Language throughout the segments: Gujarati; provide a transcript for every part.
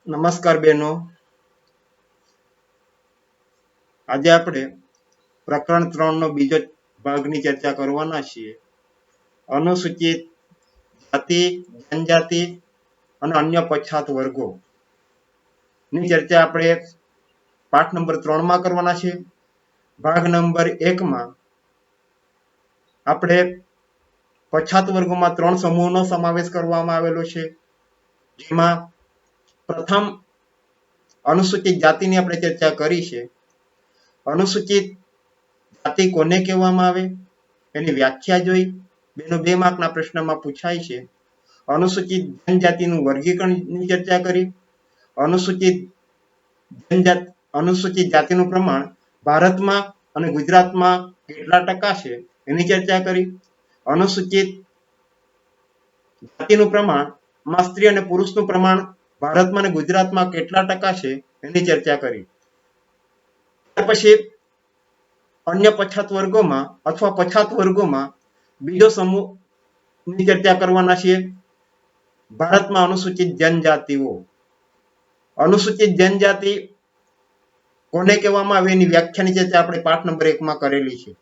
નમસ્કાર બહેનો, આજે આપણે પ્રકરણ 3 નો બીજો ભાગની ચર્ચા કરવાના છીએ. અનુસૂચિત જાતિ, જનજાતિ અને અન્ય પછાત વર્ગો ની ચર્ચા આપણે પાઠ નંબર 3 માં કરવાના છે. ભાગ નંબર 1 માં આપણે પછાત વર્ગોમાં 3 સમૂહનો સમાવેશ કરવામાં આવેલો છે, જેમાં પ્રથમ અનુસૂચિત જાતિની આપણે ચર્ચા કરી છે. અનુસૂચિત જાતિ કોને કહેવામાં આવે એની વ્યાખ્યા જોઈ. બેનો 2 માર્કના પ્રશ્નમાં પૂછાય છે. અનુસૂચિત જનજાતિનું વર્ગીકરણની ચર્ચા કરી. અનુસૂચિત જાતિનું પ્રમાણ ભારતમાં અને ગુજરાતમાં કેટલા ટકા છે એની ચર્ચા કરી. અનુસૂચિત જાતિનું પ્રમાણ માં સ્ત્રી અને પુરુષનું પ્રમાણ ભારતમાં અને ગુજરાતમાં કેટલા ટકા છે એની ચર્ચા કરી. ત્યાર પછી અન્ય પછાત વર્ગોમાં અથવા પછાત વર્ગોમાં બીજો સમૂહની ચર્ચા કરવાના છીએ. ભારતમાં અનુસૂચિત જનજાતિઓ. અનુસૂચિત જનજાતિ કોને કહેવામાં આવે એની વ્યાખ્યાની ચર્ચા આપણે પાઠ નંબર 1 માં કરેલી છે.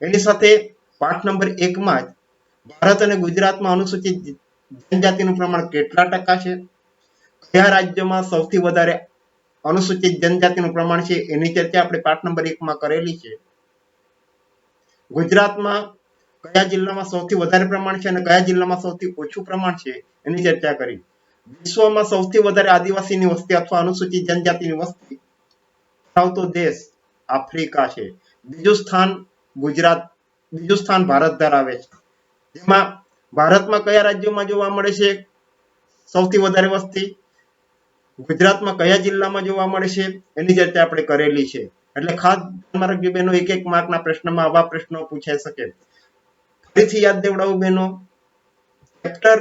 એની સાથે પાઠ નંબર 1 માં જ ભારત અને ગુજરાતમાં અનુસૂચિત જનજાતિનું પ્રમાણ કેટલા ટકા છે, કયા રાજ્યોમાં સૌથી વધારે અનુસૂચિત જનજાતિનું પ્રમાણ છે એની ચર્ચા આપણે પાઠ નંબર 1 માં કરેલી છે. ગુજરાતમાં કયા જિલ્લામાં સૌથી વધારે પ્રમાણ છે અને કયા જિલ્લામાં સૌથી ઓછું પ્રમાણ છે એની ચર્ચા કરી. વિશ્વમાં સૌથી વધારે આદિવાસીની વસ્તી અથવા અનુસૂચિત જનજાતિની વસ્તી ધરાવતો દેશ આફ્રિકા છે. બીજું સ્થાન ભારત ધરાવે છે. જેમાં ભારતમાં કયા રાજ્યોમાં જોવા મળે છે સૌથી વધારે વસ્તી, ગુજરાતમાં કયા જિલ્લામાં જોવા મળે છે એની ચર્ચા આપણે કરેલી છે. એટલે ખાસ ધ્યાનમાં રાખજો બહેનો, એક માર્કના પ્રશ્નમાં આવા પ્રશ્નો પૂછાઈ શકે. ફરીથી યાદ દેવડાવું બહેનો, ચેપ્ટર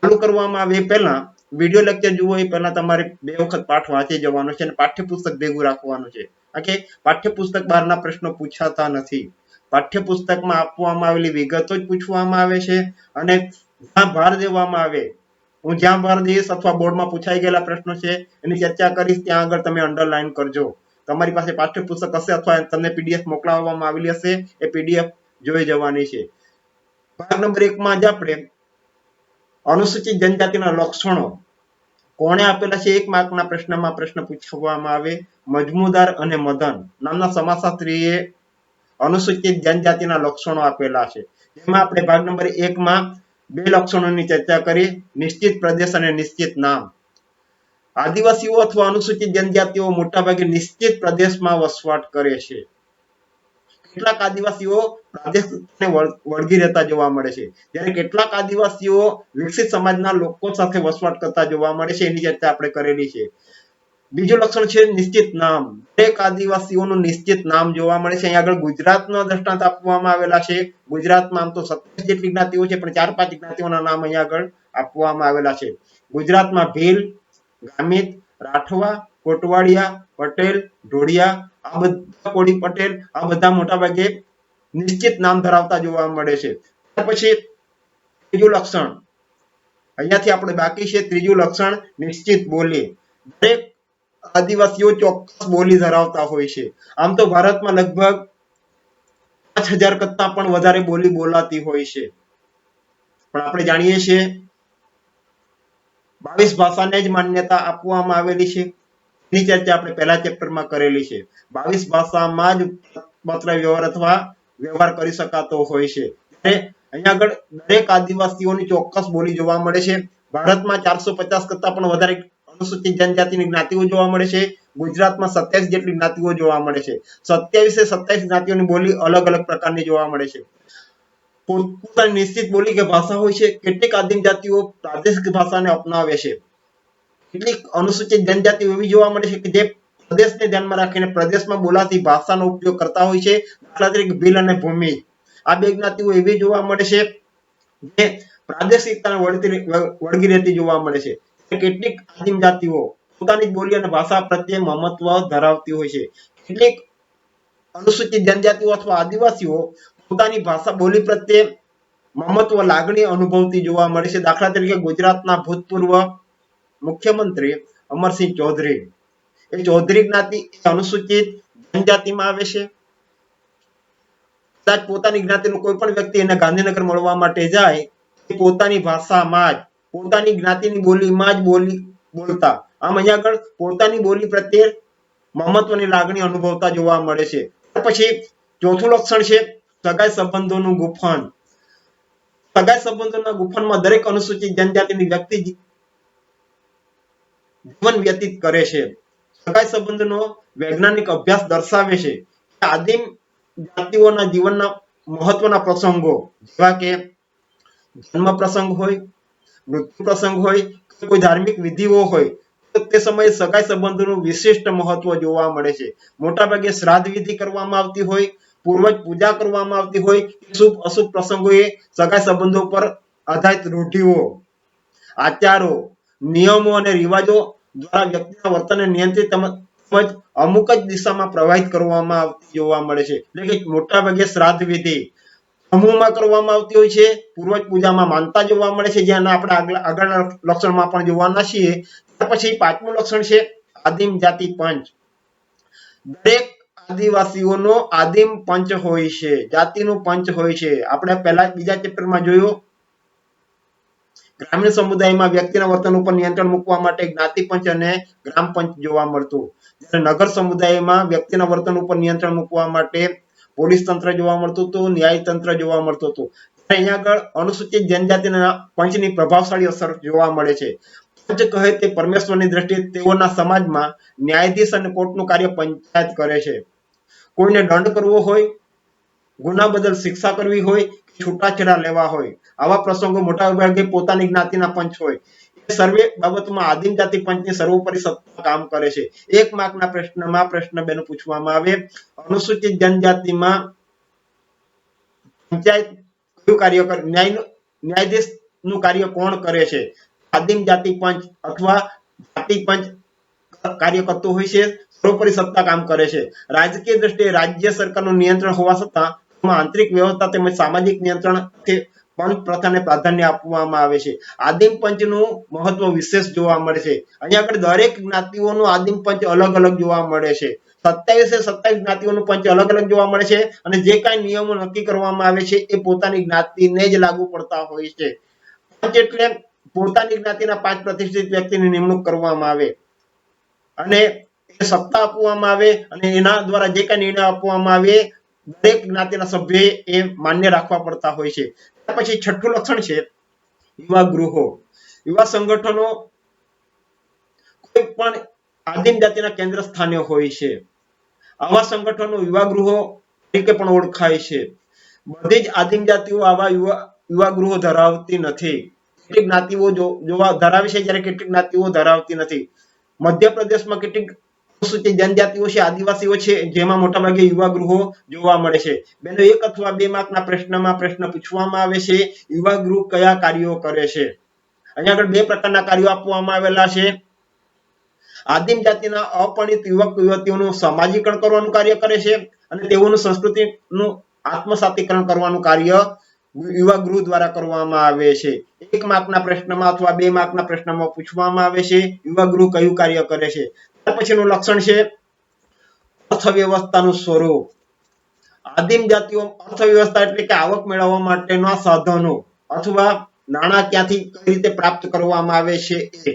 ચાલુ કરવામાં આવે પહેલા વિડિયો લેક્ચર જુઓ એ પહેલા તમારે 2 વખત પાઠ વાંચી જવાનો છે અને પાઠ્યપુસ્તક ભેગું રાખવાનું છે. ઓકે, પાઠ્યપુસ્તક બહારના પ્રશ્નો પૂછાતા નથી. પાઠ્યપુસ્તકમાં આપવામાં આવેલી વિગતો જ પૂછવામાં આવે છે અને જ્યાં ભાર દેવામાં આવે, હું જ્યાં ભાર દઈશ અથવા બોર્ડમાં પૂછાઈ ગયેલા પ્રશ્નો છે એની ચર્ચા કરીશ ત્યાં આગળ તમે અંડરલાઈન કરજો. તમારી પાસે પાઠ્યપુસ્તક હશે અથવા તમને પીડીએફ મોકલાવવામાં આવેલી હશે, એ પીડીએફ જોઈ જવાની છે. ભાગ નંબર 1 માં જ આપણે અનુસૂચિત જનજાતિના લક્ષણો કોણે આપેલા છે, 1 માર્કના પ્રશ્નમાં પ્રશ્ન પૂછવામાં આવે. મજમુદાર અને મદન નામના સમાજશાસ્ત્રીએ અનુસૂચિત જનજાતિના લક્ષણો આપેલા છે. જેમાં આપણે ભાગ નંબર 1 માં 2 લક્ષણોની ચર્ચા કરી, નિશ્ચિત પ્રદેશ અને નિશ્ચિત નામ. આદિવાસીઓ અથવા અનુસૂચિત જનજાતિઓ મોટાભાગે નિશ્ચિત પ્રદેશમાં વસવાટ કરે છે. કેટલાક આદિવાસીઓ પ્રાદેશિકતાને વળગી રહેતા જોવા મળે છે, જ્યારે કેટલાક આદિવાસીઓ વિકસિત સમાજના લોકો સાથે વસવાટ કરતા જોવા મળે છે. એની ચર્ચા આપણે કરેલી છે. બીજું લક્ષણ છે નિશ્ચિત નામ. દરેક આદિવાસીઓનું નિશ્ચિત નામ જોવા મળે છે. અહીં આગળ ગુજરાતના દ્રષ્ટાંત આપવામાં આવેલા છે. ગુજરાતમાં આમ તો 27 જેટલી જ્ઞાતિઓ છે, પણ 4-5 જ્ઞાતિઓના નામ અહીં આગળ આપવામાં આવેલા છે. ગુજરાતમાં ભીલ, ગામિત, રાઠવા, કોટવાડિયા, પટેલ, ઢોળિયા, આ બધા કોળી પટેલ, આ બધા મોટાભાગે નિશ્ચિત નામ ધરાવતા જોવા મળે છે. ત્યાર પછી ત્રીજું લક્ષણ અહીંયાથી આપણે બાકી છે. ત્રીજું લક્ષણ નિશ્ચિત બોલી. દરેક આદિવાસીઓ ચોક્કસ બોલી ધરાવતા હોય છે. આમ તો ભારતમાં લગભગ 5000 કરતા પણ વધારે બોલી બોલાતી હોય છે, પણ આપણે જાણીએ છીએ 22 ભાષાને જ માન્યતા આપવામાં આવેલી છે. એની ચર્ચા આપણે પહેલા ચેપ્ટરમાં કરેલી છે. 22 ભાષામાં જ પત્ર વ્યવહાર અથવા વ્યવહાર કરી શકાતો હોય છે. અહીંયા આગળ દરેક આદિવાસીઓની ચોક્કસ બોલી જોવા મળે છે. ભારતમાં 450 કરતા પણ વધારે અનુસૂચિત જનજાતિની જ્ઞાતિઓ જોવા મળે છે. ગુજરાતમાં 27 જેટલી જ્ઞાતિઓ જોવા મળે છે. 27 જ્ઞાતિઓની બોલી અલગ અલગ પ્રકારની જોવા મળે છે. પોતપોતાની નિશ્ચિત બોલી કે ભાષા હોય છે. કેટલીક આદિમ જાતિઓ પ્રાદેશિક ભાષાને અપનાવે છે. કેટલીક અનુસૂચિત જનજાતિઓ એવી જોવા મળે છે કે જે પ્રદેશને ધ્યાનમાં રાખીને પ્રદેશમાં બોલાતી ભાષાનો ઉપયોગ કરતા હોય છે. દાખલા તરીકે ભીલ અને ભૂમિ, આ 2 જ્ઞાતિઓ એવી જોવા મળે છે જે પ્રાદેશિકતાને વળગી રહેતી જોવા મળે છે. કેટલીક આદિમ જાતિઓ પોતાની બોલી અને ભાષા પ્રત્યે મમત્વ ધરાવતી હોય છે. કેટલીક અનુસૂચિત જનજાતિઓ અથવા આદિવાસીઓ પોતાની ભાષા બોલી પ્રત્યે મમત્વ લાગણી અનુભવતી જોવા મળે છે. દાખલા તરીકે ગુજરાતના ભૂતપૂર્વ મુખ્યમંત્રી અમરસિંહ ચૌધરી. એ ચૌધરી જ્ઞાતિ અનુસૂચિત જનજાતિમાં આવે છે. કદાચ પોતાની જ્ઞાતિનો કોઈ પણ વ્યક્તિ એને ગાંધીનગર મળવા માટે જાય, પોતાની ભાષામાં જ પોતાની જ્ઞાતિની બોલીમાં જ બોલતા. આમ અહીંયા આગળ પોતાની બોલી પ્રત્યે મમત્વની લાગણી અનુભવતા જોવા મળે છે. પછી ચોથું લક્ષણ છે સગાઈ સંબંધોનું ગુફન. સગાઈ સંબંધોના ગુફનમાં દરેક અનુસૂચિત જનજાતિની વ્યક્તિ જીવન વ્યતીત કરે છે. સગાઈ સંબંધનો વૈજ્ઞાનિક અભ્યાસ દર્શાવે છે કે આદિમ જાતિઓના જીવનના મહત્વના પ્રસંગો જેવા કે જન્મ પ્રસંગ હોય, મૃત્યુ પ્રસંગ હોય, કોઈ ધાર્મિક વિધિઓ હોય, તે સમયે સગાઈ સંબંધોનું વિશિષ્ટ મહત્વ જોવા મળે છે. મોટાભાગે શ્રાદ્ધ વિધિ કરવામાં આવતી હોય, પૂર્વજ પૂજા કરવામાં આવતી હોય, શુભ અશુભ પ્રસંગોએ સગાઈ સંબંધો પર આધારિત રૂઢિઓ, આચારો, નિયમો અને રિવાજો દ્વારા વ્યક્તિના વર્તનને નિયંત્રિત તેમજ અમુક જ દિશામાં પ્રવાહિત કરવામાં આવતી જોવા મળે છે. એટલે કે મોટાભાગે શ્રાદ્ધ વિધિ સમૂહમાં કરવામાં આવતી હોય છે, પૂર્વજ પૂજામાં માનતા જોવા મળે છે, જેના આપણે આગળના લક્ષણમાં પણ જોવાના છીએ. ત્યાર પછી પાંચમું લક્ષણ છે આદિમ જાતિ પંચ. દરેક આદિવાસીઓનો આદિમ પંચ હોય છે, જાતિનું પંચ હોય છે. આપણે પહેલા બીજા ચેપ્ટરમાં જોયું ગ્રામીણ સમુદાયમાં વ્યક્તિના વર્તન ઉપર નિયંત્રણ મૂકવા માટે જ્ઞાતિ પંચ અને ગ્રામ પંચ જોવા મળતું. જ્યારે નગર સમુદાયમાં વ્યક્તિના વર્તન ઉપર નિયંત્રણ મૂકવા માટે પોલીસ તંત્ર જોવા મળતું હતું, ન્યાય તંત્ર જોવા મળતું હતું. અહીંયા આગળ અનુસૂચિત જનજાતિના પંચની પ્રભાવશાળી અસર જોવા મળે છે. પંચ કહે તે પરમેશ્વરની દ્રષ્ટિએ તેઓના સમાજમાં ન્યાયાધીશ અને કોર્ટનું કાર્ય પંચાયત કરે છે. કોઈને દંડ કરવો હોય, ગુના બદલ શિક્ષા કરવી હોય, છૂટાછેડા લેવા હોય, આવા પ્રસંગો મોટાભાગે પોતાની જ્ઞાતિના પંચ હોય. એ સર્વે બાબતમાં આદિમ જાતિ પંચની સર્વોપરી સત્તા કામ કરે છે. 1 માર્કના પ્રશ્નમાં પ્રશ્ન 2 નું પૂછવામાં આવે, અનુસૂચિત જનજાતિમાં પંચાયત કયું કાર્ય કરે, ન્યાયાધીશનું કાર્ય કોણ કરે છે? આદિમ જાતિ પંચ અથવા જાતિ પંચ કાર્ય કરતું હોય છે, સર્વોપરી સત્તા કામ કરે છે. રાજકીય દ્રષ્ટિએ રાજ્ય સરકારનું નિયંત્રણ હોવા છતાં આંતરિક વ્યવસ્થા તેમજ સામાજિક નિયંત્રણ પંચ પ્રથાને પ્રાધાન્ય આપવામાં આવે છે. આદિમ પંચનું મહત્વ વિશેષ જોવા મળે છે. અહીંયા આગળ દરેક જ્ઞાતિઓનું આદિમ પંચ અલગ અલગ જોવા મળે છે. 27 જ્ઞાતિઓનું પંચ અલગ અલગ જોવા મળે છે અને જે કાંઈ નિયમો નક્કી કરવામાં આવે છે એ પોતાની જ્ઞાતિને જ લાગુ પડતા હોય છે. પંચ એટલે પોતાની જ્ઞાતિના 5 પ્રતિષ્ઠિત વ્યક્તિની નિમણૂક કરવામાં આવે અને સત્તા આપવામાં આવે અને એના દ્વારા જે કાંઈ નિર્ણય આપવામાં આવે દરેક જ્ઞાતિના સભ્યોએ એ માન્ય રાખવા પડતા હોય છે. પછી છઠ્ઠું લક્ષણ છે યુવા ગૃહો. યુવા સંગઠનો કોઈ પણ આદિમ જાતિના કેન્દ્ર સ્થાને હોય છે. આવા સંગઠનો યુવા ગૃહો તરીકે પણ ઓળખાય છે. બધી જ આદિમ જાતિઓ આવા યુવા ગૃહો ધરાવતી નથી. કેટલીક જ્ઞાતિઓ જોવા ધરાવે છે જ્યારે કેટલીક જ્ઞાતિઓ ધરાવતી નથી. મધ્યપ્રદેશમાં કેટલીક અનુસૂચિત જનજાતિઓ છે, આદિવાસીઓ છે, જેમાં મોટાભાગે યુવા ગૃહો જોવા મળે છે. બેનો 1 અથવા 2 માર્કના પ્રશ્નમાં પ્રશ્ન પૂછવામાં આવે છે, યુવા ગૃહ કયા કાર્યો કરે છે? અહીંયા આગળ 2 પ્રકારના કાર્યો આપવામાં આવેલા છે. આદિમ જાતિના અપરિણિત યુવક યુવતીઓનું સામાજિકરણ કરવાનું કાર્ય કરે છે અને તેઓનું સંસ્કૃતિનું આત્મસાતીકરણ કરવાનું કાર્ય યુવા ગૃહ દ્વારા કરવામાં આવે છે. 1 માર્કના પ્રશ્નમાં અથવા 2 માર્કના પ્રશ્નમાં પૂછવામાં આવે છે યુવા ગૃહ કયું કાર્ય કરે છે. ત્યાર પછીનું લક્ષણ છે અર્થવ્યવસ્થાનું સ્વરૂપ. આદિમ જાતિઓ અર્થવ્યવસ્થા એટલે કે આવક મેળવવા માટેના સાધનો અથવા નાણાં ક્યાંથી કઈ રીતે પ્રાપ્ત કરવામાં આવે છે એ.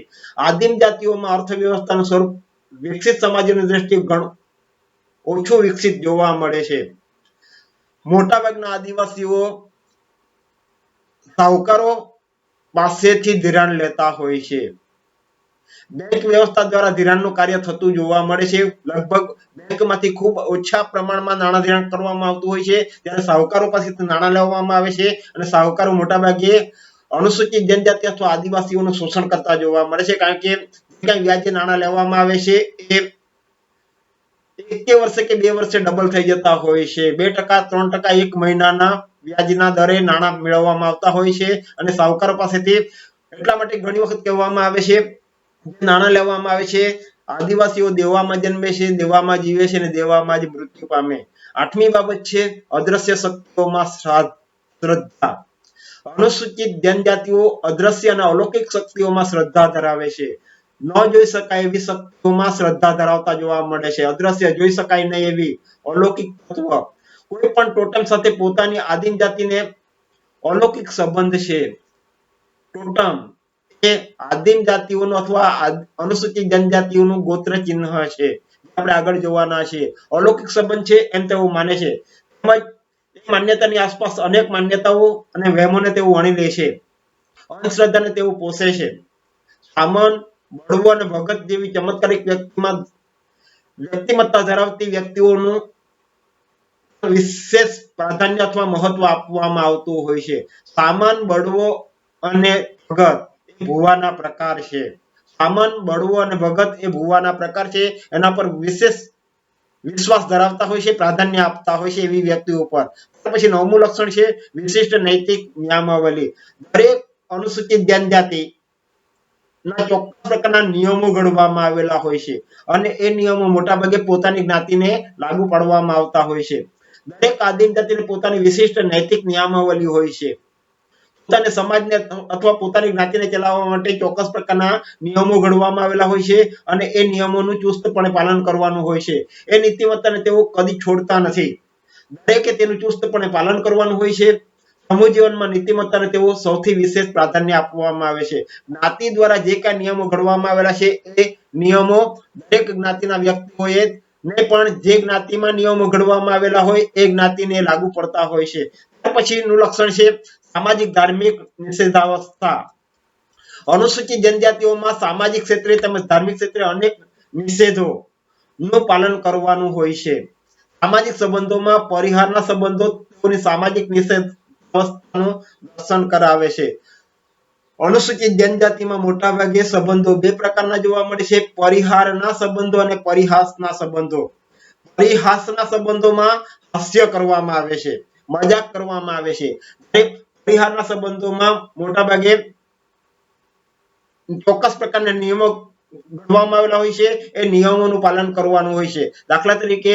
આદિમ જાતિઓમાં અર્થવ્યવસ્થાનું સ્વરૂપ વિકસિત સમાજની દ્રષ્ટિએ ઘણું ઓછું વિકસિત જોવા મળે છે. મોટાભાગના આદિવાસીઓ સાહુકારો પાસેથી ધિરાણ લેતા હોય છે. બેંક વ્યવસ્થા દ્વારા ધિરાણનું કાર્ય થતું જોવા મળે છે. લગભગ બેંકમાંથી ખૂબ ઓછા પ્રમાણમાં નાણાં ધિરાણ કરવામાં આવતું હોય છે, ત્યારે સાહુકારો પાસેથી નાણાં લેવામાં આવે છે અને સાહુકારો મોટાભાગે અનુસૂચિત જનજાતિ અથવા આદિવાસીઓનું શોષણ કરતા જોવા મળે છે, કારણ કે જે કાંઈ વ્યાજે નાણાં લેવામાં આવે છે એ 1 વર્ષે કે 2 વર્ષે ડબલ થઈ જતા હોય છે. 2%, 3%, 1 મહિનાના વ્યાજના દરે નાણાં મેળવવામાં આવતા હોય છે અને સાહુકારો પાસેથી એટલા માટે ઘણી વખત કહેવામાં આવે છે નાણાં લેવામાં આવે છે આદિવાસીઓ દેવામાં જન્મે છે, દેવામાં જીવે છે અને દેવામાં જ મૃત્યુ પામે. 8મી બાબત છે અદ્રશ્ય શક્તિઓમાં શ્રદ્ધા. અનુસૂચિત જનજાતિઓ અદ્રશ્ય અને અલૌકિક શક્તિઓમાં શ્રદ્ધા ધરાવે છે. ન જોઈ શકાય એવી શક્તિઓમાં શ્રદ્ધા ધરાવતા જોવા મળે છે. અદ્રશ્ય જોઈ શકાય નહીં એવી અલૌકિક તત્વ કોઈ પણ ટોટમ સાથે પોતાની આદિમ જાતિને અલૌકિક સંબંધ છે. ટોટમ એ આદિમ જાતિઓનું અથવા અનુસૂચિત જનજાતિઓનું ગોત્ર ચિહ્ન છે. આપણે આગળ જોવાના છીએ. અલૌકિક સંબંધ છે એમ તેઓ માને છે. તેમજ એ માન્યતાની આસપાસ અનેક માન્યતાઓ અને વહેમોને તેઓ વણી લે છે. અંધશ્રદ્ધાને તેઓ પોષે છે. સામન, બળવો અને ભગત જેવી ચમત્કારિક વ્યક્તિમત્તા ધરાવતી વ્યક્તિઓનું વિશેષ પ્રાધાન્ય અથવા મહત્વ આપવામાં આવતું હોય છે. સામન, બળવો અને ભગત એ ભુવાના પ્રકાર છે. સામન, બળવો અને ભગત એ ભુવાના પ્રકાર છે. એના પર વિશેષ વિશ્વાસ ધરાવતા હોય છે, પ્રાધાન્ય આપતા હોય છે એવી વ્યક્તિઓ પર. પછી 9મું લક્ષણ છે વિશિષ્ટ નૈતિક નિયમાવલી. દરેક અનુસૂચિત જનજાતિ ના ચોક્કસ પ્રકારના નિયમો ઘડવામાં આવેલા હોય છે અને એ નિયમો મોટાભાગે પોતાની જ્ઞાતિને લાગુ પાડવામાં આવતા હોય છે. દરેક આદિમ જાતિને પોતાની વિશિષ્ટ નૈતિક નિયમાવલી હોય છે. પોતાના સમાજને અથવા પોતાની જ્ઞાતિને ચલાવવા માટે ચોક્કસ પ્રકારના નિયમો ઘડવામાં આવેલા હોય છે અને એ નિયમોનું ચુસ્તપણે પાલન કરવાનું હોય છે. એ નીતિમત્તાને તેઓ કદી છોડતા નથી. દરેકે તેનું ચુસ્તપણે પાલન કરવાનું હોય છે. સમૂહ જીવનમાં નીતિમત્તાને તેઓ સૌથી વિશેષ પ્રાધાન્ય આપવામાં આવે છે. જ્ઞાતિ દ્વારા જે કાંઈ નિયમો ઘડવામાં આવેલા છે એ નિયમો દરેક જ્ઞાતિના વ્યક્તિઓએ ને પણ જે જ્ઞાતિમાં નિયમો ઘડવામાં આવેલા હોય એ જ્ઞાતિને લાગુ પડતા હોય છે. ત્યાર પછીનું લક્ષણ છે સામાજિક ધાર્મિક નિષેધાવસ્થા. અનુસૂચિત જનજાતિઓમાં સામાજિક ક્ષેત્રે તેમજ ધાર્મિક ક્ષેત્રે અનેક નિષેધો નું પાલન કરવાનું હોય છે. સામાજિક સંબંધોમાં પરિહારના સંબંધો તેઓની સામાજિક નિષેધ અવસ્થાનું દર્શન કરાવે છે. અનુસૂચિત જનજાતિમાં મોટાભાગે સંબંધો બે પ્રકારના જોવા મળે છે: પરિહારના સંબંધો અને પરિહાસના સંબંધો. પરિહાસના સંબંધોમાં હાસ્ય કરવામાં આવે છે, મજાક કરવામાં આવે છે. પરિહારના સંબંધોમાં મોટાભાગે ચોક્કસ પ્રકારના નિયમો ઘડવામાં આવેલા હોય છે. એ નિયમોનું પાલન કરવાનું હોય છે. દાખલા તરીકે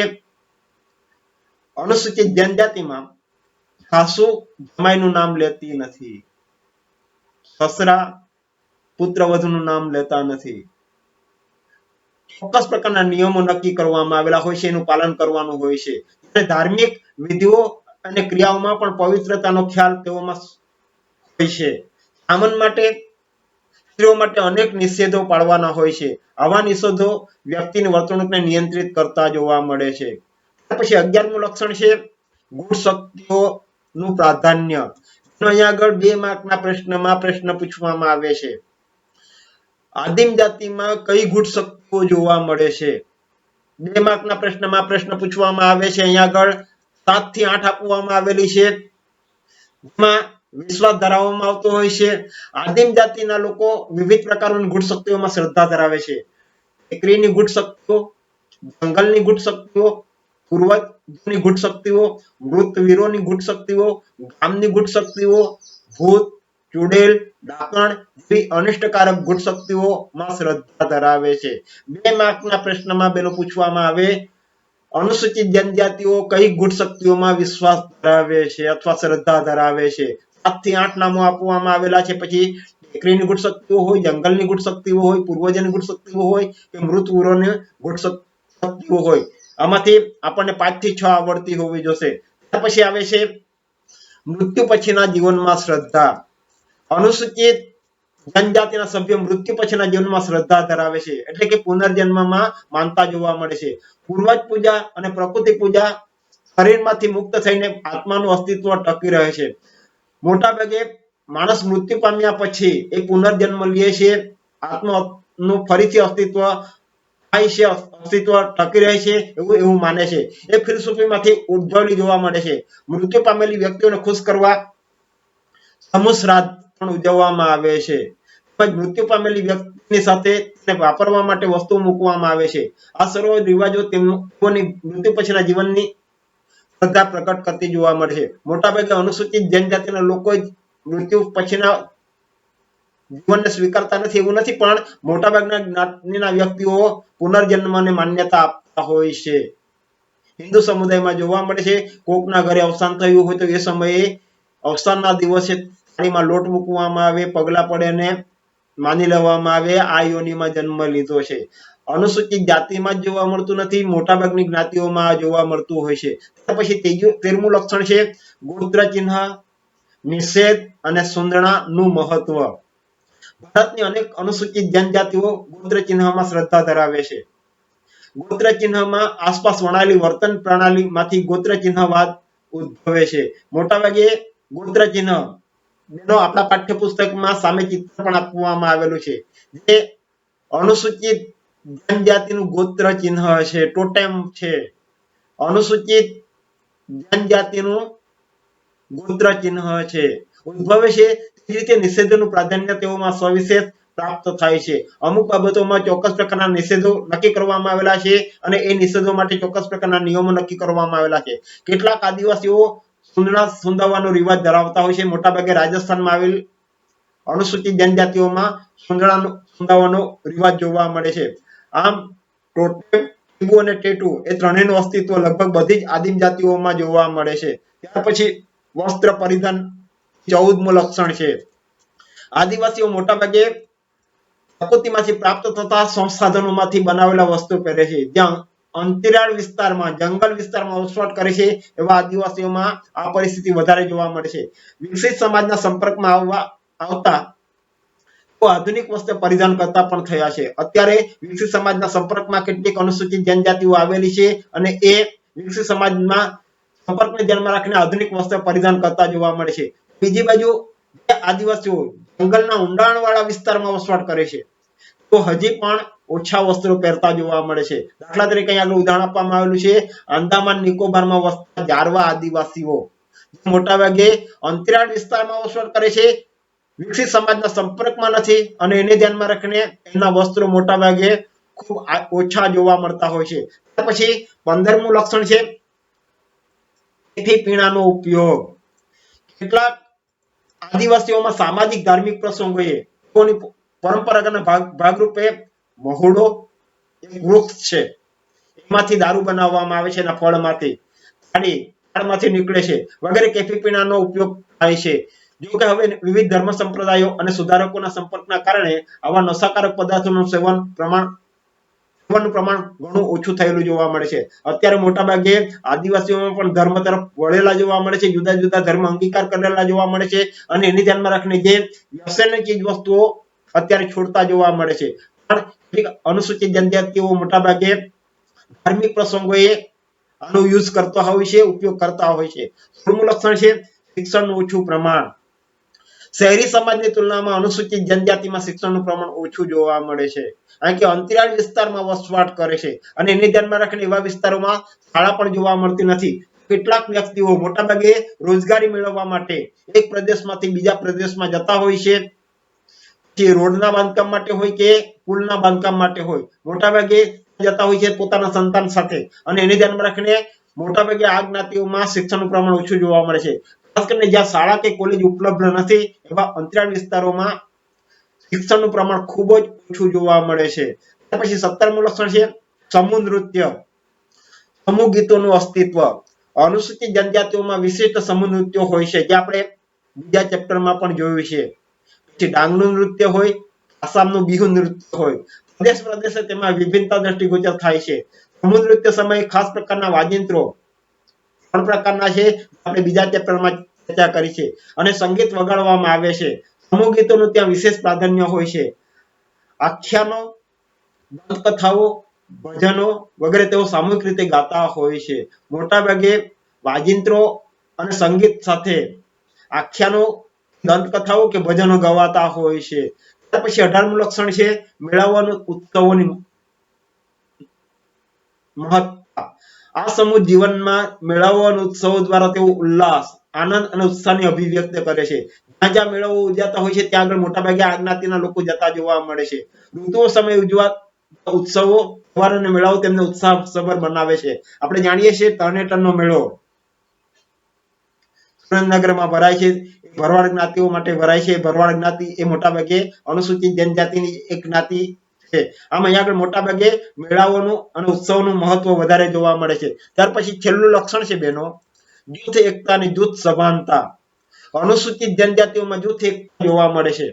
અનુસૂચિત જનજાતિમાં સાસુ જમાઈનું નામ લેતી નથી, સસરા પુત્રવધુનું નામ લેતા નથી. ચોક્કસ પ્રકારના નિયમો નક્કી કરવામાં આવેલા હોય છે, એનું પાલન કરવાનું હોય છે. ધાર્મિક વિધિઓ અને ક્રિયાઓમાં પણ પવિત્રતાનો ખ્યાલ તેઓમાં હોય છે. સામન માટે સ્ત્રીઓ માટે અનેક નિષેધો પાડવાના હોય છે. આવા નિષેધો વ્યક્તિની વર્તણૂકને નિયંત્રિત કરતા જોવા મળે છે. પછી 11મું લક્ષણ છે ગૂઢ શક્તિઓનું પ્રાધાન્ય. અહીંયા આગળ 2 માર્કના પ્રશ્નમાં પ્રશ્ન પૂછવામાં આવે છે. આદિમ જાતિમાં કઈ ગૂઢ શક્તિઓ જોવા મળે છે? 2 માર્કના પ્રશ્નમાં પ્રશ્ન પૂછવામાં આવે છે. અહીંયા આગળ 7 થી 8 આપવામાં આવેલી છે. જેમાં વિશ્વાસ ધરાવવામાં આવતો હોય છે. આદિમ જાતિના લોકો વિવિધ પ્રકારોની ગૂઢ શક્તિઓમાં શ્રદ્ધા ધરાવે છે. ટેકરીની ગૂઢ શક્તિઓ, જંગલની ગૂઢ શક્તિઓ, પૂર્વજોની ગૂઢ શક્તિઓ, મૃતવીરોની ગૂઢ શક્તિઓ, ગામની ગૂઢ શક્તિઓ, ભૂત, ચુડેલ, ડાકણ જેવી અનિષ્ટકારક ગૂઢ શક્તિઓમાં શ્રદ્ધા ધરાવે છે. 2 માર્કના પ્રશ્નમાં પેલું પૂછવામાં આવે અનુસૂચિત જનજાતિઓ કઈ ગૂઢ શક્તિઓમાં વિશ્વાસ ધરાવે છે અથવા શ્રદ્ધા ધરાવે છે? 7 થી 8 નામો આપવામાં આવેલા છે. પછી ટેકરીની ગૂઢ શક્તિઓ હોય, જંગલની ગૂઢ શક્તિઓ હોય, પૂર્વજોની ગૂઢ શક્તિઓ હોય કે મૃતવીરોની ગૂઢ શક્તિઓ હોય. આમાંથી આપણને 5 થી 6 આવડતી હોવી જોઈએ. ત્યાર પછી આવે છે મૃત્યુ પછીના જીવનમાં શ્રદ્ધા. અનુસૂચિત જનજાતિના સભ્યો મૃત્યુ પછીના જીવનમાં શ્રદ્ધા ધરાવે છે, એટલે કે પુનર્જન્મમાં માનતા જોવા મળે છે. પૂર્વજ પૂજા અને પ્રકૃતિ પૂજા શરીરમાંથી મુક્ત થઈને આત્માનું અસ્તિત્વ ટકી રહે છે. મોટાભાગે માણસ મૃત્યુ પામ્યા પછી એ પુનર્જન્મ લે છે, આત્માનું ફરીથી અસ્તિત્વ થાય છે, અસ્તિત્વ ટકી રહે છે એવું માને છે. એ ફિલસૂફીમાંથી ઉદ્ભવેલી જોવા મળે છે. મૃત્યુ પામેલી વ્યક્તિઓને ખુશ કરવા સમૂહ શ્રાદ્ધ પણ ઉજવવામાં આવે છે. મૃત્યુ પામેલી વ્યક્તિની સાથે વાપરવા માટે વસ્તુ મૂકવામાં આવે છે. આ સર્વ રિવાજો તેઓની મૃત્યુ પછીના જીવનની શ્રદ્ધા પ્રકટ કરતી જોવા મળે છે. મોટાભાગે અનુસૂચિત જનજાતિના લોકો મૃત્યુ પછીના જીવનને સ્વીકારતા નથી એવું નથી, પણ મોટાભાગના જ્ઞાતિના વ્યક્તિઓ પુનર્જન્મને માન્યતા આપતા હોય છે. હિન્દુ સમુદાયમાં જોવા મળે છે કોકના ઘરે અવસાન થયું હોય તો એ સમયે અવસાનના દિવસે થાળીમાં લોટ મૂકવામાં આવે, પગલા પડે અને માની લેવામાં આવે આ યોનિમાં જન્મ લીધો છે. અનુસૂચિત જાતિમાં જ જોવા મળતું નથી, મોટાભાગની જ્ઞાતિઓમાં આ જોવા મળતું હોય છે. ત્યાર પછી 13મું લક્ષણ છે ગોત્ર ચિહ્ન, નિષેધ અને સુંદરણાનું મહત્વ. ભારતની અનેક અનુસૂચિત જનજાતિઓ ગોત્ર ચિહ્નમાં શ્રદ્ધા ધરાવે છે. ગોત્ર ચિહ્નમાં આસપાસ વણાયેલી વર્તન પ્રણાલીમાંથી ગોત્ર ચિહ્નવાદ ઉદ્ભવે છે. મોટાભાગે ગોત્ર ચિહ્ન આપણા પાઠ્યપુસ્તકમાં સામે ચિત્ર પણ આપવામાં આવેલું છે, જે અનુસૂચિત જનજાતિનું ગોત્ર ચિહ્ન છે, ટોટેમ છે. અનુસૂચિત જનજાતિનું ગોત્ર ચિહ્ન છે, ઉદ્ભવે છે. તે રીતે નિષેધોનું પ્રાધાન્ય તેઓમાં સવિશેષ પ્રાપ્ત થાય છે. અમુક બાબતોમાં ચોક્કસ પ્રકારના નિષેધો નક્કી કરવામાં આવેલા છે અને એ નિષેધો માટે ચોક્કસ પ્રકારના નિયમો નક્કી કરવામાં આવેલા છે. કેટલાક આદિવાસીઓ સુંદરણા સુંદાવાનો રિવાજ ધરાવતા હોય છે. મોટાભાગે રાજસ્થાનમાં આવેલ અનુસૂચિત જનજાતિઓમાં સુંદાવાનો રિવાજ જોવા મળે છે. આમ ટોટેમ, ટીબુ અને ટેટુ એ ત્રણેયનું અસ્તિત્વ લગભગ બધી જ આદિમ જાતિઓમાં જોવા મળે છે. ત્યાર પછી વસ્ત્ર પરિધાન 14મું લક્ષણ છે. આદિવાસીઓ મોટાભાગે પ્રકૃતિમાંથી પ્રાપ્ત થતા સંસાધનોમાંથી બનાવેલા વસ્ત્રો પહેરે છે. જ્યાં અંતરિયાળ વિસ્તારમાં, જંગલ વિસ્તારમાં વસવાટ કરે છે એવા આદિવાસીઓમાં આ પરિસ્થિતિ વધારે જોવા મળે છે. વિકસિત સમાજના સંપર્કમાં આવતા આધુનિક વસ્ત્ર પરિધાન કરતા પણ થયા છે. અત્યારે વિકસિત સમાજના સંપર્કમાં કેટલીક અનુસૂચિત જનજાતિઓ આવેલી છે અને એ વિકસિત સમાજમાં સંપર્કને ધ્યાનમાં રાખીને આધુનિક વસ્ત્ર પરિધાન કરતા જોવા મળે છે. બીજી બાજુ આદિવાસીઓ જંગલના ઊંડાણવાળા વિસ્તારમાં વસવાટ કરે છે તો હજી પણ ઓછા વસ્ત્રો પહેરતા જોવા મળે છે. દાખલા તરીકે અહીંયા ઉદાહરણ આપવામાં આવેલું છે આંદામાન નિકોબારમાં વસતા જારવા આદિવાસીઓ મોટાભાગે અંતરિયાળ વિસ્તારમાં વસવાટ કરે છે, વિકસિત સમાજના સંપર્કમાં નથી અને એને ધ્યાનમાં રાખીને એના વસ્ત્રો મોટાભાગે ખૂબ ઓછા જોવા મળતા હોય છે. ત્યાર પછી 15મું લક્ષણ છે કેફી પીણાનો ઉપયોગ. કેટલાક આદિવાસીઓમાં સામાજિક ધાર્મિક પ્રસંગોએ પરંપરાગત ભાગરૂપે મહુડો એક વૃક્ષ છે, એમાંથી દારૂ બનાવવામાં આવે છે એના ફળમાંથી, ઝાડમાંથી નીકળે છે વગેરે કેફી પીણાનો ઉપયોગ થાય છે. જો કે હવે વિવિધ ધર્મ સંપ્રદાયો અને સુધારકોના સંપર્કના કારણે આવા નશાકારક પદાર્થોનું સેવનનું પ્રમાણ ઘણું ઓછું થયેલું જોવા મળે છે. અત્યારે મોટાભાગે આદિવાસીઓમાં પણ ધર્મ તરફ વળેલા જોવા મળે છે, જુદા જુદા ધર્મ અંગીકાર કરેલા જોવા મળે છે અને એની ધ્યાનમાં રાખીને જે વ્યસનની ચીજ વસ્તુઓ અત્યારે છોડતા જોવા મળે છે. પણ અનુસૂચિત જનજાતિઓ મોટાભાગે ધાર્મિક પ્રસંગોએ આનો યુઝ કરતા હોય છે, ઉપયોગ કરતા હોય છે. 16મું લક્ષણ છે શિક્ષણનું ઓછું પ્રમાણ. શહેરી સમાજની તુલનામાં અનુસૂચિત જનજાતિમાં શિક્ષણનું પ્રમાણ ઓછું જોવા મળે છે, કારણ કે અંતરિયાળ વિસ્તારમાં વસવાટ કરે છે અને એને ધ્યાનમાં રાખીને એવા વિસ્તારોમાં શાળા પણ જોવા મળતી નથી. કેટલાક વ્યક્તિઓ મોટાભાગે રોજગારી મેળવવા માટે એક પ્રદેશમાંથી બીજા પ્રદેશમાં જતા હોય છે, કે રોડના બાંધકામ માટે હોય કે પુલના બાંધકામ માટે હોય, મોટાભાગે જતા હોય છે પોતાના સંતાન સાથે અને એને ધ્યાનમાં રાખીને મોટાભાગે આ જ્ઞાતિઓમાં શિક્ષણનું પ્રમાણ ઓછું જોવા મળે છે. ખાસ કરીને જ્યાં શાળા કે કોલેજ ઉપલબ્ધ નથી એવા અંતરિયાળ વિસ્તારોમાં શિક્ષણનું પ્રમાણ ખૂબ જ ઓછું જોવા મળે છે. ત્યાર પછી 17મું લક્ષણ છે સમૂહ નૃત્ય, સમૂહ ગીતોનું અસ્તિત્વ. અનુસૂચિત જનજાતિઓમાં વિશિષ્ટ સમૂહ નૃત્યો હોય છે, જે આપણે બીજા ચેપ્ટરમાં પણ જોયું છે. પછી ડાંગનું નૃત્ય હોય, આસામનું બિહુ નૃત્ય હોય, પ્રદેશ પ્રદેશે તેમાં વિભિન્નતા દ્રષ્ટિગોચર થાય છે. સમૂહ નૃત્ય સમયે ખાસ પ્રકારના વાજિંત્રો 3 પ્રકારના છે, આપણે બીજા ચેપ્ટરમાં ચર્ચા કરી છે અને સંગીત વગાડવામાં આવે છે. સમૂહ ગીતોનું ત્યાં વિશેષ પ્રાધાન્ય હોય છે. આખ્યાનો, દંતકથાઓ, ભજનો વગેરે તેઓ સામૂહિક રીતે ગાતા હોય છે. મોટાભાગે વાજિંત્રો અને સંગીત સાથે આખ્યાનો, દંતકથાઓ કે ભજનો ગવાતા હોય છે. ત્યાર પછી 18મું લક્ષણ છે મેળાઓનું ઉત્સવોની મહત્તા. આ સમૂહ જીવનમાં મેળાઓ અને ઉત્સવો દ્વારા તેઓ ઉલ્લાસ, આનંદ અને ઉત્સાહની અભિવ્યક્ત કરે છે. જ્યાં જ્યાં મેળાઓ ઉજવતા હોય છે ત્યાં આગળ મોટાભાગે આ જ્ઞાતિના લોકો જતા જોવા મળે છે. ઋતુઓ સમય ઉજવાતા ઉત્સવો, તહેવાર અને મેળાઓ તેમને ઉત્સાહસભર બનાવે છે. આપણે જાણીએ છીએ તરણેતરનો મેળો સુરેન્દ્રનગરમાં ભરાય છે, ભરવાડ જ્ઞાતિઓ માટે ભરાય છે. ભરવાડ જ્ઞાતિ એ મોટાભાગે અનુસૂચિત જનજાતિની એક જ્ઞાતિ છે. આમ અહીંયા આગળ મોટાભાગે મેળાઓનું અને ઉત્સવનું મહત્વ વધારે જોવા મળે છે. ત્યાર પછી છેલ્લું લક્ષણ છે બેનો જૂથ એકતા અને જૂથ સભાનતા. અનુસૂચિત જનજાતિઓમાં જૂથ એકતા જોવા મળે છે.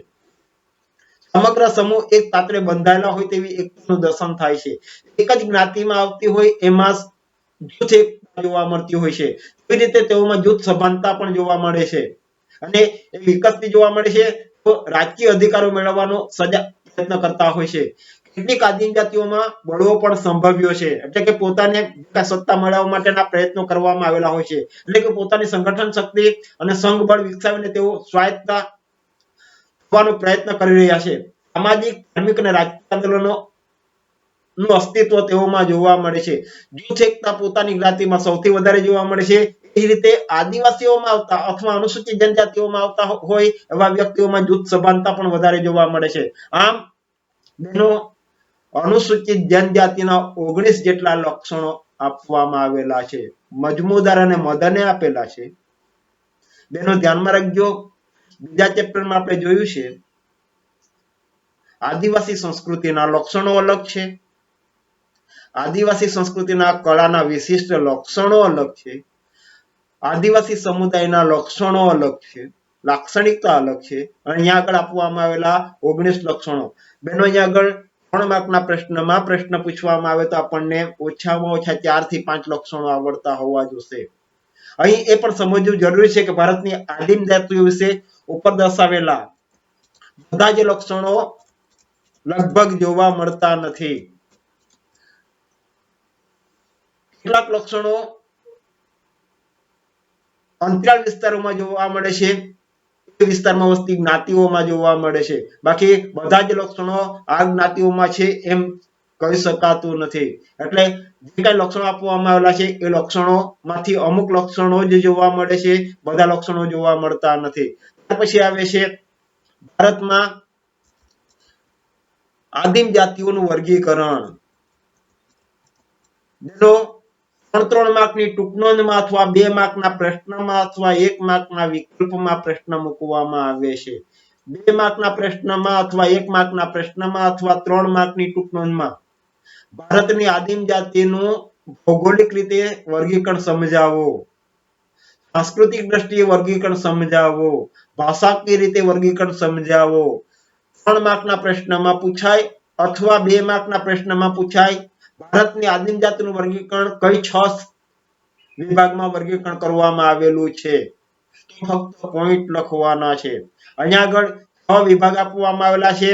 સમગ્ર સમૂહ એક પાત્રે બંધાયેલા હોય તેવી એકતાનું દર્શન થાય છે. એક જ જ્ઞાતિમાં આવતી હોય એમાં જૂથ એકતા જોવા મળતી હોય છે. એવી રીતે તેઓમાં જૂથ સભાનતા પણ જોવા મળે છે અને એ વિકસતી જોવા મળે છે. તો રાજકીય અધિકારો મેળવવાનો સજા પ્રયત્ન કરતા હોય છે. કેટલીક આદિમ જાતિઓમાં બળવો પણ સંભવ્યો છે, એટલે કે પોતાને સત્તા મેળવવા માટેના પ્રયત્નો કરવામાં આવેલા હોય છે. એટલે કે પોતાની સંગઠન શક્તિ અને સંઘબળ વિકસાવીને તેઓ સ્વાયત્તતા થવાનો પ્રયત્ન કરી રહ્યા છે. સામાજિક, ધાર્મિક અને રાજકીય આંદોલનો નું અસ્તિત્વ તેઓમાં જોવા મળે છે. જૂથ એકતા પોતાની જ્ઞાતિમાં સૌથી વધારે જોવા મળે છે. એ રીતે આદિવાસીઓમાં આવતા અથવા અનુસૂચિત જનજાતિઓમાં આવતા હોય એવા વ્યક્તિઓમાં જૂથ સભાનતા પણ વધારે જોવા મળે છે. આમ બહેનો, અનુસૂચિત જનજાતિના 19 જેટલા લક્ષણો આપવામાં આવેલા છે. મજમુદાર અને મદને આપેલા છે. બહેનો ધ્યાનમાં રાખજો, બીજા ચેપ્ટરમાં આપણે જોયું છે આદિવાસી સંસ્કૃતિના લક્ષણો અલગ છે, આદિવાસી સંસ્કૃતિના કળાના વિશિષ્ટ લક્ષણો અલગ છે, આદિવાસી સમુદાયના લક્ષણો અલગ છે, લાક્ષણિકતા અલગ છે. અને અહીંયા આગળ આપવામાં આવેલા 19 લક્ષણો. બહેનો અહીંયા આગળ 3 માર્કના પ્રશ્નમાં પ્રશ્ન પૂછવામાં આવે તો આપણને ઓછામાં ઓછા 4 થી 5 લક્ષણો આવડતા હોવા જોઈએ. અહીં એ પણ સમજવું જરૂરી છે કે ભારતની આદિમ જાતિઓ વિશે ઉપર દર્શાવેલા બધા જ લક્ષણો લગભગ જોવા મળતા નથી. કેટલાક લક્ષણો અંતરાળ વિસ્તારોમાં જોવા મળે છે, એ વિસ્તારમાં વસતી જ્ઞાતિઓમાં જોવા મળે છે. બાકી બધા જ લક્ષણો આ જ્ઞાતિઓમાં છે એમ કહી શકાતું નથી. એટલે જે કઈ લક્ષણો આપવામાં આવેલા છે એ લક્ષણોમાંથી અમુક લક્ષણો જ જોવા મળે છે, બધા લક્ષણો જોવા મળતા નથી. ત્યાર પછી આવે છે ભારતમાં આદિમ જાતિઓનું વર્ગીકરણ. 3 માર્કની ટૂંક નોંધમાં અથવા 2 માર્કના પ્રશ્નમાં અથવા 1 માર્કના વિકલ્પમાં પ્રશ્ન મૂકવામાં આવે છે. 2 માર્કના પ્રશ્નમાં અથવા 1 માર્કના પ્રશ્નમાં અથવા 3 માર્કની ટૂંક નોંધમાં ભારતની આદિમ જાતિનું ભૌગોલિક રીતે વર્ગીકરણ સમજાવો, સાંસ્કૃતિક દ્રષ્ટિએ વર્ગીકરણ સમજાવો, ભાષાકીય રીતે વર્ગીકરણ સમજાવો. 3 માર્કના પ્રશ્નમાં પૂછાય અથવા 2 માર્કના પ્રશ્નમાં પૂછાય. ભારતની આદિમ જાતિનું વર્ગીકરણ કઈ 6 વિભાગમાં વર્ગીકરણ કરવામાં આવેલું છે, ફક્ત પોઈન્ટ લખવાના છે. અહીંયા આગળ 6 વિભાગ આપવામાં આવેલા છે.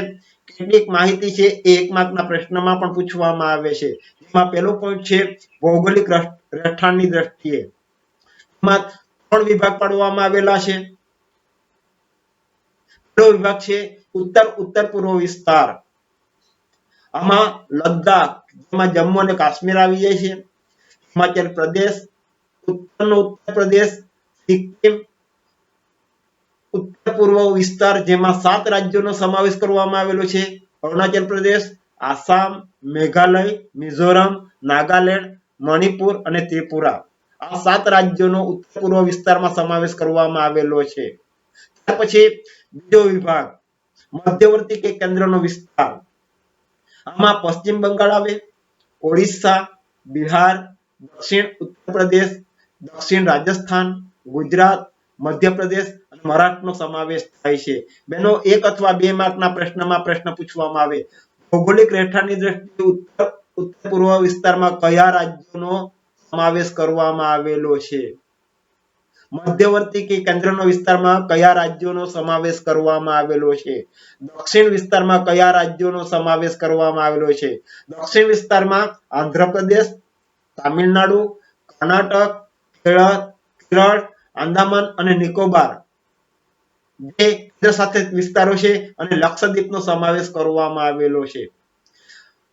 કેટલીક માહિતી છે એ 1 માર્કના પ્રશ્નમાં પણ પૂછવામાં આવે છે. એમાં પહેલો પોઈન્ટ છે ભૌગોલિક રહેઠાણની દ્રષ્ટિએ. એમાં 3 વિભાગ પાડવામાં આવેલા છે. પહેલો વિભાગ છે ઉત્તર પૂર્વ વિસ્તાર. આમાં લદ્દાખ, જેમાં જમ્મુ અને કાશ્મીર આવી જાય છે, હિમાચલ પ્રદેશ, ઉત્તર પ્રદેશ, સિક્કિમ. ઉત્તર પૂર્વ વિસ્તાર જેમાં 7 રાજ્યોનો સમાવેશ કરવામાં આવેલો છે, અરુણાચલ પ્રદેશ, આસામ, મેઘાલય, મિઝોરમ, નાગાલેન્ડ, મણિપુર અને ત્રિપુરા. આ 7 રાજ્યોનો ઉત્તર પૂર્વ વિસ્તારમાં સમાવેશ કરવામાં આવેલો છે. ત્યાર પછી બીજો વિભાગ મધ્યવર્તી કે કેન્દ્રનો વિસ્તાર. આમાં પશ્ચિમ બંગાળ આવે, ઓડિશા, બિહાર, દક્ષિણ ઉત્તર પ્રદેશ, દક્ષિણ રાજસ્થાન, ગુજરાત, મધ્યપ્રદેશ અને મહારાષ્ટ્રનો સમાવેશ થાય છે. બેનો 1 અથવા 2 માર્કના પ્રશ્નમાં પ્રશ્ન પૂછવામાં આવે ભૌગોલિક રહેઠાણની દ્રષ્ટિએ ઉત્તર પૂર્વ વિસ્તારમાં કયા રાજ્યોનો સમાવેશ કરવામાં આવેલો છે, મધ્યવર્તી કે કેન્દ્રનો વિસ્તારમાં કયા રાજ્યોનો સમાવેશ કરવામાં આવેલો છે, દક્ષિણ વિસ્તારમાં કયા રાજ્યોનો સમાવેશ કરવામાં આવેલો છે. દક્ષિણ વિસ્તારમાં આંધ્રપ્રદેશ, તામિલનાડુ, કર્ણાટક, કેરળ, આંદામાન અને નિકોબાર જે કેન્દ્ર શાસિત વિસ્તારો છે અને લક્ષદ્વીપનો સમાવેશ કરવામાં આવેલો છે.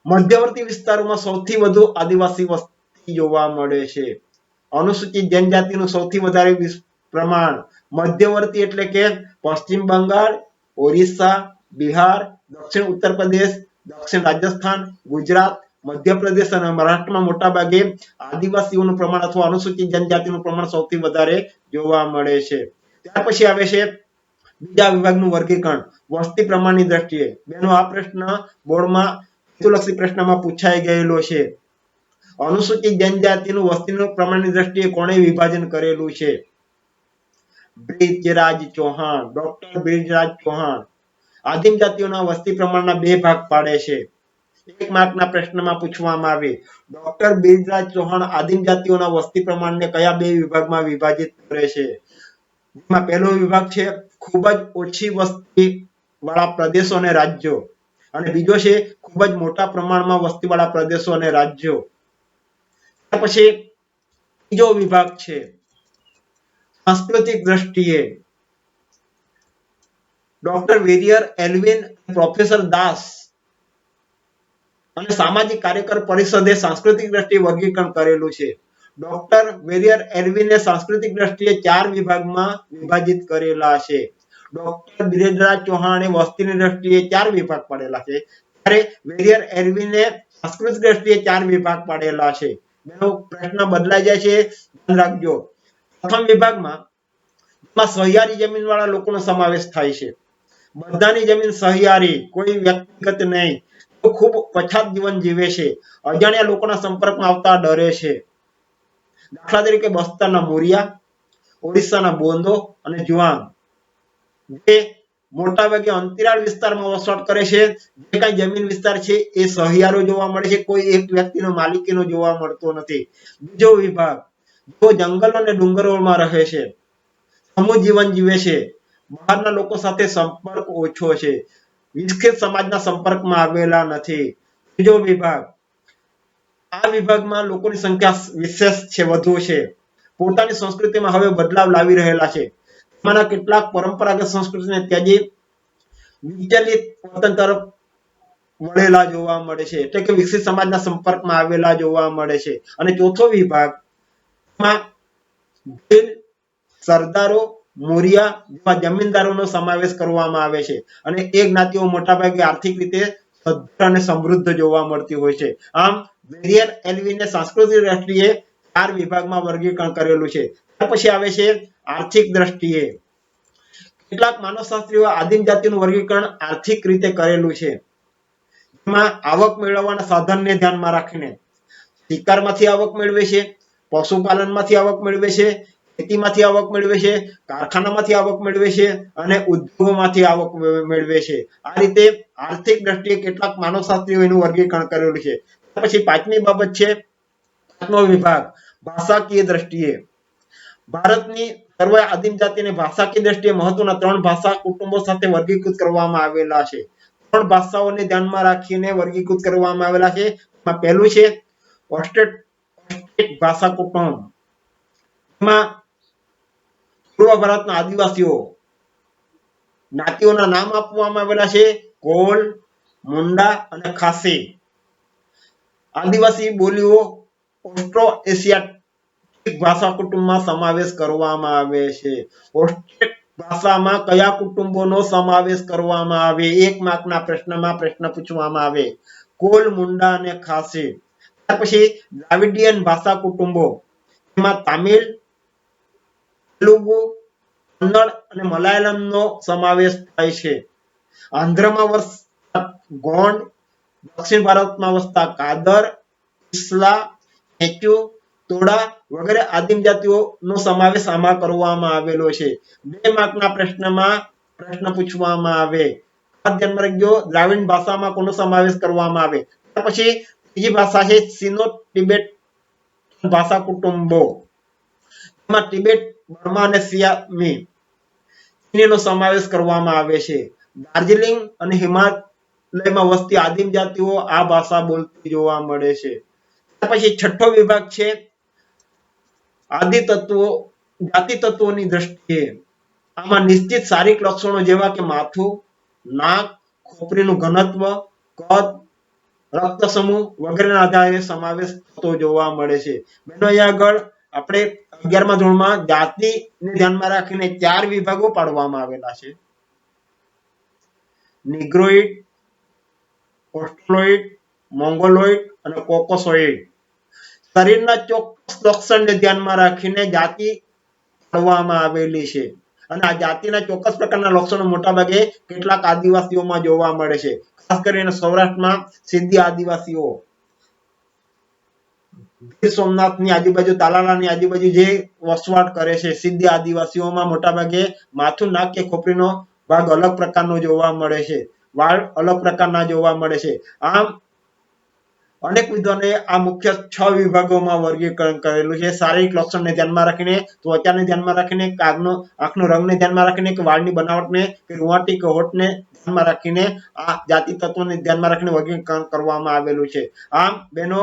મધ્યવર્તી વિસ્તારોમાં સૌથી વધુ આદિવાસી વસ્તી જોવા મળે છે. અનુસૂચિત જનજાતિનું સૌથી વધારે પ્રમાણ મધ્યવર્તી એટલે કે પશ્ચિમ બંગાળ, ઓરિસ્સા, બિહાર, દક્ષિણ ઉત્તર પ્રદેશ, દક્ષિણ રાજસ્થાન, ગુજરાત, મધ્યપ્રદેશ અને મહારાષ્ટ્રમાં મોટા ભાગે આદિવાસીઓનું પ્રમાણ અથવા અનુસૂચિત જનજાતિનું પ્રમાણ સૌથી વધારે જોવા મળે છે. ત્યાર પછી આવે છે બીજા વિભાગનું વર્ગીકરણ વસ્તી પ્રમાણની દ્રષ્ટિએ. બેનો આ પ્રશ્ન બોર્ડમાં હેતુલક્ષી પ્રશ્નમાં પૂછાઈ ગયેલો છે. અનુસૂચિત જનજાતિનું વસ્તીનું પ્રમાણની દ્રષ્ટિએ કોણે વિભાજન કરેલું છે? બ્રિજરાજ ચૌહાણ, ડોક્ટર બ્રિજરાજ ચૌહાણ. આદિમ જાતિઓના વસ્તી પ્રમાણના બે ભાગ પાડે છે. 1 માર્કના પ્રશ્નમાં પૂછવામાં આવે, ડોક્ટર બિરબલરાજ ચૌહાણ આદિમ જાતિઓના વસ્તી પ્રમાણને કયા બે વિભાગમાં વિભાજિત કરે છે? જેમાં પહેલો વિભાગ છે ખૂબ જ ઓછી વસ્તી વાળા પ્રદેશો અને રાજ્યો, અને બીજો છે ખૂબ જ મોટા પ્રમાણમાં વસ્તી વાળા પ્રદેશો અને રાજ્યો. પછી ત્રીજો વિભાગ છે સાંસ્કૃતિક દ્રષ્ટિએ. ડોક્ટર વેરિયર એલ્વિન, પ્રોફેસર દાસ અને સામાજિક કાર્યકર પરિષદે સાંસ્કૃતિક દ્રષ્ટિએ વર્ગીકરણ કરેલું છે. ડોક્ટર વેરિયર એલ્વિને સાંસ્કૃતિક દ્રષ્ટિએ 4 વિભાગમાં વિભાજિત કરેલા છે. ડોક્ટર બિરબલરાજ ચૌહાણે વસ્તીની દ્રષ્ટિએ 4 વિભાગ પાડેલા છે, ત્યારે વેરિયર એલ્વિને સાંસ્કૃતિક દ્રષ્ટિએ 4 વિભાગ પાડેલા છે. એનો પ્રશ્ન બદલાઈ જાય છે, ધ્યાન રાખજો. પ્રથમ વિભાગમાં સહિયારી જમીન વાળા લોકોનો સમાવેશ થાય છે. બધાની જમીન સહિયારી, કોઈ વ્યક્તિગત નહીં. ખૂબ પછાત જીવન જીવે છે, અજાણ્યા લોકોના સંપર્કમાં આવતા ડરે છે. દાખલા તરીકે બસ્તરના મોરિયા, ઓડિશાના બોંદો અને જુઆંગ, જે મોટા ભાગે અંતરિયાળ વિસ્તારમાં વસવાટ કરે છે. જે કઈ જમીન વિસ્તાર છે એ સહિયારો જોવા મળે છે, કોઈ એક વ્યક્તિનો માલિકીનો જોવા મળતો નથી. બીજો વિભાગ, જો જંગલ અને ડુંગરોમાં રહે છે, સમૂહ જીવન જીવે છે, બહારના લોકો સાથે સંપર્ક ઓછો છે, વિકસિત સમાજના સંપર્કમાં આવેલા નથી. ત્રીજો વિભાગ, આ વિભાગમાં લોકોની સંખ્યા વિશેષ છે, વધુ છે, પોતાની સંસ્કૃતિમાં હવે બદલાવ લાવી રહેલા છે. તેમાંના કેટલાક પરંપરાગત સંસ્કૃતિને ત્યજી વિચલિત વતન તરફ વળેલા જોવા મળે છે, એટલે કે વિકસિત સમાજના સંપર્કમાં આવેલા જોવા મળે છે. અને ચોથો વિભાગ, સરદારો, મોરિયા જેવા જમીનદારોનો સમાવેશ કરવામાં આવે છે. અને એ જ્ઞાતિઓ મોટાભાગે આર્થિક રીતે સદ્ધર અને સમૃદ્ધ જોવા મળતી હોય છે. આમ વેરિયર એલ્વિને સાંસ્કૃતિક દ્રષ્ટિએ 4 વિભાગમાં વર્ગીકરણ કરેલું છે. ત્યાર પછી આવે છે આર્થિક દ્રષ્ટિએ. કેટલાક માનવશાસ્ત્રીઓ આદિમ જાતિનું વર્ગીકરણ આર્થિક રીતે કરેલું છે. જેમાં આવક મેળવવાના સાધનને ધ્યાનમાં રાખીને શિકારમાંથી આવક મેળવે છે, પશુપાલનમાંથી આવક મેળવે છે, ખેતીમાંથી આવક મેળવે છે, કારખાનામાંથી આવક મેળવે છે અને ઉદ્યોગોમાંથી આવક મેળવે છે. આ રીતે આર્થિક દ્રષ્ટિએ કેટલાક માનવશાસ્ત્રીઓ એનું વર્ગીકરણ કરેલું છે. પછી પાંચમી બાબત છે, પાંચમો વિભાગ, ભાષાકીય દ્રષ્ટિએ. ભારતની સર્વ આદિમ જાતિને ભાષાકીય દ્રષ્ટિએ મહત્વના 3 ભાષા કુટુંબો સાથે વર્ગીકૃત કરવામાં આવેલા છે. 3 ભાષાઓને ધ્યાનમાં રાખીને વર્ગીકૃત કરવામાં આવેલા છે. એમાં પહેલું છે ઓસ્ટ્રેટ ભાષા કુટુંબ. એમાં પૂર્વ ભારતના આદિવાસીઓ જ્ઞાતિઓના નામ આપવામાં આવેલા છે, કોલ, મુંડા અને ખાસી. આદિવાસી બોલીઓ ઓસ્ટ્રો એશિયાટિક ભાષા કુટુંબમાં સમાવેશ કરવામાં આવે છે. ઓસ્ટ્રેટ ભાષામાં કયા કુટુંબોનો સમાવેશ કરવામાં આવે? 1 માર્કના પ્રશ્નમાં પ્રશ્ન પૂછવામાં આવે. કોલ, મુંડા અને ખાસી. ત્યાર પછી દ્રાવિડિયન ભાષા કુટુંબો, એમાં તામિલ, તેલુગુ, કન્નડ અને મલયાલમનો સમાવેશ થાય છે. આંધ્રમાં વસતા ગોંડ, દક્ષિણ ભારતમાં વસતા કાદર, ઇસ્લા, નેચુ, તોડા વગેરે આદિમ જાતિઓનો સમાવેશ આમાં કરવામાં આવેલો છે. 2 માર્કના પ્રશ્નમાં પ્રશ્ન પૂછવામાં આવે. ખાસ ધ્યાનમાં રાખજો, દ્રાવિડ ભાષામાં કોનો સમાવેશ કરવામાં આવે. ત્યાર પછી બીજી ભાષા છે સિનો તિબેટ ભાષા કુટુંબો. એમાં તિબેટ, બર્મા અને સિયામી ચીનીનો સમાવેશ કરવામાં આવે છે. દાર્જિલિંગ અને હિમાલયમાં વસતી આદિમ જાતિઓ આ ભાષા બોલતી જોવા મળે છે. ત્યાર પછી છઠ્ઠો વિભાગ છે આદિ તત્વો, જાતિ તત્વોની દ્રષ્ટિએ. આમાં નિશ્ચિત શારીરિક લક્ષણો જેવા કે માથું, નાક, ખોપરીનું ઘનત્વ, કદ, રક્ત સમૂહ વગેરેના આધારે સમાવેશ થતો જોવા મળે છે. બહેનો, અહીંયા આગળ આપણે 11મા ધોરણમાં જાતિને ધ્યાનમાં રાખીને 4 વિભાગો પાડવામાં આવેલા છે. નિગ્રોઇડ, ઓસ્ટ્રોલોઇડ, મોંગોલોઇડ અને કોકોસોઇડ. શરીરના ચોક્કસ લક્ષણને ધ્યાનમાં રાખીને જાતિ પાડવામાં આવેલી છે. અને આ જાતિના ચોક્કસ પ્રકારના લક્ષણો મોટાભાગે કેટલાક આદિવાસીઓમાં જોવા મળે છે. ખાસ કરીને સૌરાષ્ટ્રમાં સિંધી આદિવાસીઓ, ગીર સોમનાથની આજુબાજુ, તાલાલાની આજુબાજુ જે વસવાટ કરે છે સિંધી આદિવાસીઓમાં મોટાભાગે માથું, નાક કે ખોપરીનો ભાગ અલગ પ્રકારનો જોવા મળે છે, વાળ અલગ પ્રકારના જોવા મળે છે. આમ અનેક વિદ્વાનોએ આ મુખ્ય 6 વિભાગોમાં વર્ગીકરણ કરેલું છે. શારીરિક લક્ષણને ધ્યાનમાં રાખીને, ત્વચાને ધ્યાનમાં રાખીને, આંખનો રંગને ધ્યાનમાં રાખીને, કે વાળની બનાવટને, કે રૂંવાટી કે હોઠને ધ્યાનમાં રાખીને આ જાતિ તત્વોને ધ્યાનમાં રાખીને વર્ગીકરણ કરવામાં આવેલું છે. આમ બેનો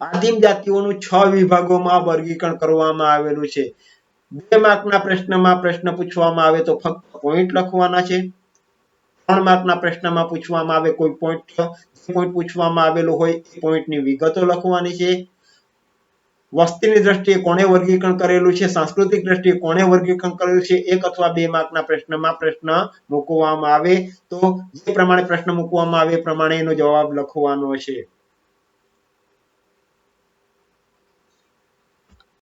આદિમ જાતિઓનું 6 વિભાગોમાં વર્ગીકરણ કરવામાં આવેલું છે. 2 માર્કના પ્રશ્નમાં પ્રશ્ન પૂછવામાં આવે તો ફક્ત પોઈન્ટ લખવાના છે. 3 માર્કના પ્રશ્નમાં પૂછવામાં આવે કોઈ પોઈન્ટ પૂછવામાં આવેલો હોય એ પોઈન્ટની વિગતો લખવાની છે. વસ્તીની દ્રષ્ટિએ કોણે વર્ગીકરણ કરેલું છે, સાંસ્કૃતિક દ્રષ્ટિએ કોણે વર્ગીકરણ કરેલું છે, 1 અથવા 2 માર્કના પ્રશ્નમાં પ્રશ્ન મૂકવામાં આવે તો જે પ્રમાણે પ્રશ્ન મૂકવામાં આવે એ પ્રમાણે એનો જવાબ લખવાનો છે.